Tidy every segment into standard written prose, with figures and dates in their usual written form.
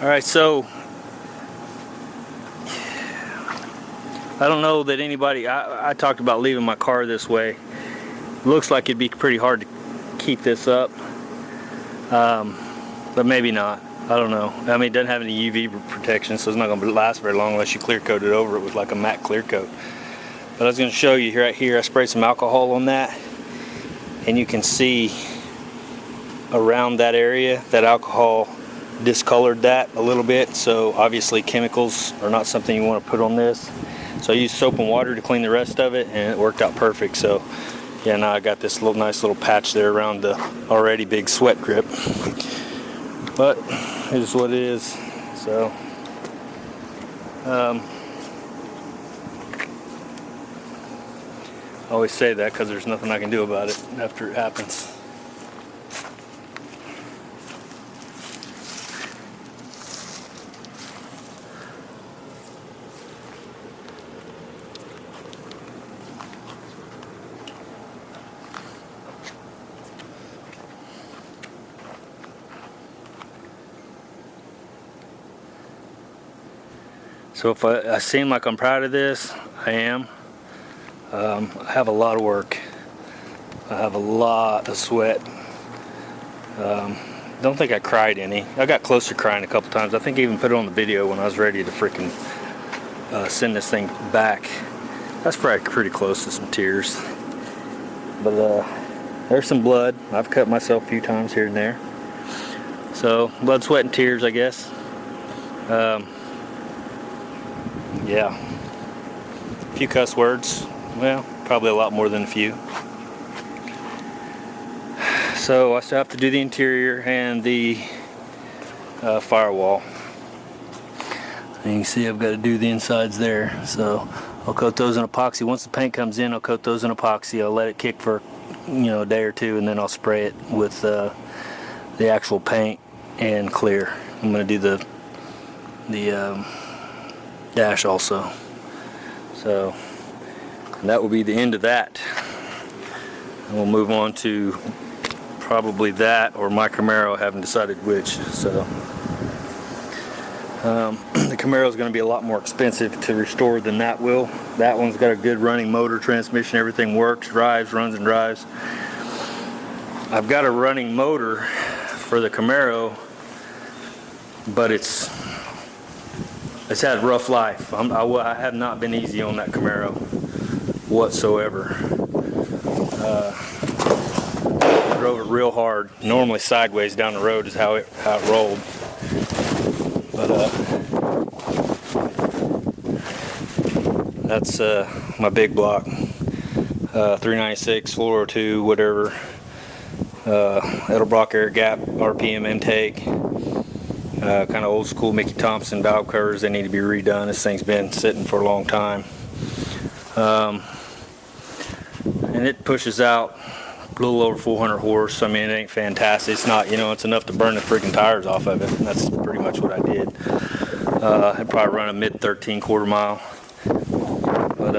Alright, so I don't know that anybody, I talked about leaving my car this way. Looks like it'd be pretty hard to keep this up, but maybe not. I don't know. I mean, it doesn't have any UV protection, so it's not going to last very long unless you clear coat it over it with like a matte clear coat. But I was going to show you right here, I sprayed some alcohol on that, and you can see around that area that alcohol discolored that a little bit. So obviously chemicals are not something you want to put on this. So I used soap and water to clean the rest of it, and it worked out perfect. So yeah, now I got this nice little patch there around the already big sweat drip. But it is what it is. So I always say that because there's nothing I can do about it after it happens. So if I seem like I'm proud of this, I am. I have a lot of work. I have a lot of sweat. Don't think I cried any. I got close to crying a couple times. I think I even put it on the video when I was ready to freaking send this thing back. That's probably pretty close to some tears. But there's some blood. I've cut myself a few times here and there. So blood, sweat, and tears, I guess. Yeah, a few cuss words. Well, probably a lot more than a few. So I still have to do the interior and the firewall. And you can see I've got to do the insides there. So I'll coat those in epoxy. Once the paint comes in, I'll coat those in epoxy. I'll let it kick for a day or two, and then I'll spray it with the actual paint and clear. I'm going to do the dash also. So that will be the end of that. And we'll move on to probably that or my Camaro. I haven't decided which. So the Camaro is going to be a lot more expensive to restore than that will. That one's got a good running motor, transmission, everything works, runs and drives. I've got a running motor for the Camaro, but it's had a rough life. I have not been easy on that Camaro whatsoever. Drove it real hard. Normally sideways down the road is how it rolled. But that's my big block. 396, 402, whatever. Edelbrock air gap, RPM intake. Kind of old school Mickey Thompson valve covers. They need to be redone. This thing's been sitting for a long time. And it pushes out a little over 400 horse. I mean, it ain't fantastic. It's not, it's enough to burn the freaking tires off of it. And that's pretty much what I did. I'd probably run a mid 13 quarter mile. But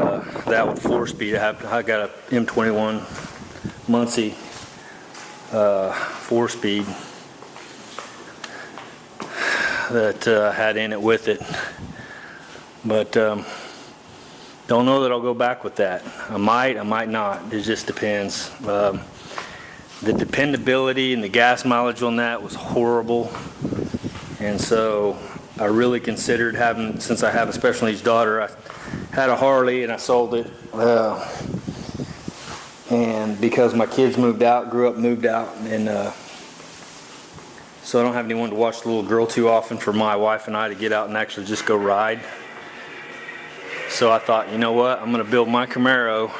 that with 4-speed, I got a M21 Muncie 4-speed. That I had in it with it, but don't know that I'll go back with that. I might not. It just depends. The dependability and the gas mileage on that was horrible, and so I really considered having, since I have a special needs daughter, I had a Harley and I sold it, and because my kids moved out, moved out, and so I don't have anyone to watch the little girl too often for my wife and I to get out and actually just go ride. So I thought, you know what, I'm going to build my Camaro,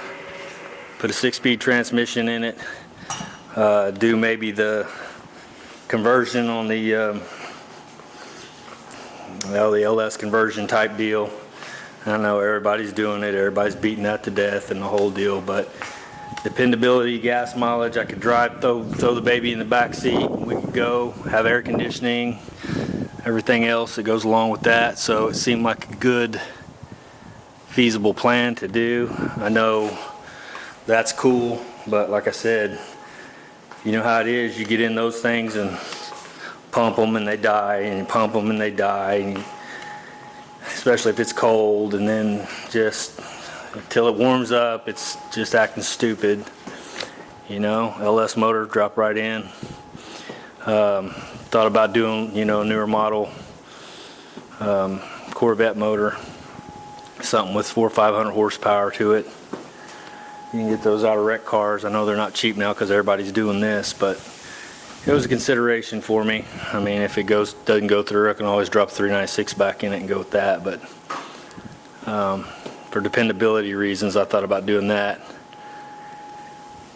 put a 6-speed transmission in it, do maybe the conversion on the LS conversion type deal. I know everybody's doing it, everybody's beating that to death and the whole deal, but dependability, gas mileage, I could drive, throw the baby in the back seat, we could go, have air conditioning, everything else that goes along with that. So it seemed like a good, feasible plan to do. I know that's cool, but like I said, you know how it is, you get in those things and pump them and they die, and you pump them and they die, and especially if it's cold, and then just until it warms up, it's just acting stupid. You know, LS motor, drop right in. Thought about doing, you know, a newer model Corvette motor, something with 400 or 500 horsepower to it. You can get those out of wreck cars. I know they're not cheap now because everybody's doing this, but it was a consideration for me. I mean, if it doesn't go through, I can always drop 396 back in it and go with that. But for dependability reasons, I thought about doing that.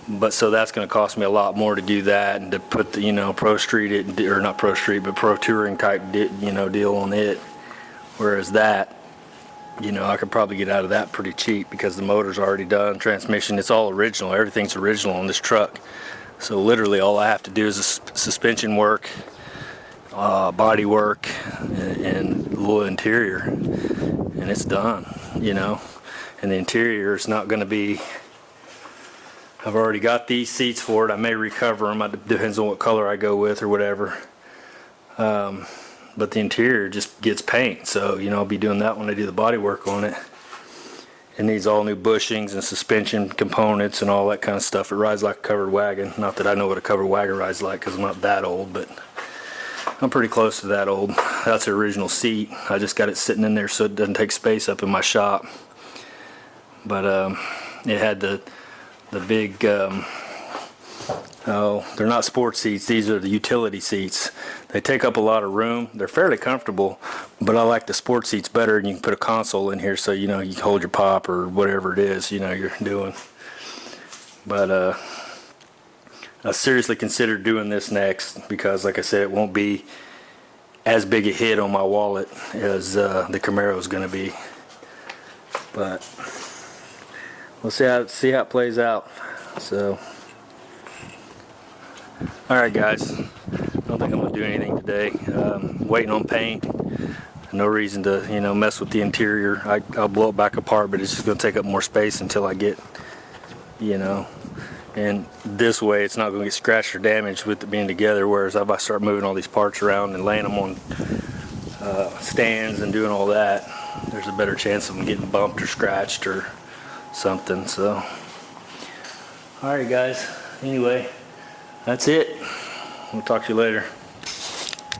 But so that's going to cost me a lot more to do that, and to put the, you know, Pro Street, or not Pro Street, but Pro Touring type, you know, deal on it. Whereas that, you know, I could probably get out of that pretty cheap because the motor's already done, transmission, it's all original. Everything's original on this truck. So literally all I have to do is suspension work, body work, and a little interior, and it's done, you know. And the interior is not going to be, I've already got these seats for it. I may recover them. It depends on what color I go with or whatever. But the interior just gets paint. So, you know, I'll be doing that when I do the body work on it. It needs all new bushings and suspension components and all that kind of stuff. It rides like a covered wagon. Not that I know what a covered wagon rides like because I'm not that old, but I'm pretty close to that old. That's the original seat. I just got it sitting in there so it doesn't take space up in my shop. But it had the big, oh, they're not sports seats. These are the utility seats. They take up a lot of room. They're fairly comfortable, but I like the sports seats better, and you can put a console in here so, you know, you can hold your pop or whatever it is, you know, you're doing. But I seriously considered doing this next because, like I said, it won't be as big a hit on my wallet as the Camaro is going to be. But we'll see how it plays out. So, all right, guys. I don't think I'm gonna do anything today. Waiting on paint. No reason to, you know, mess with the interior. I'll blow it back apart, but it's just gonna take up more space until I get, you know. And this way, it's not gonna get scratched or damaged with it being together. Whereas if I start moving all these parts around and laying them on stands and doing all that, there's a better chance of them getting bumped or scratched or something. So, all right, guys. Anyway, that's it. We'll talk to you later.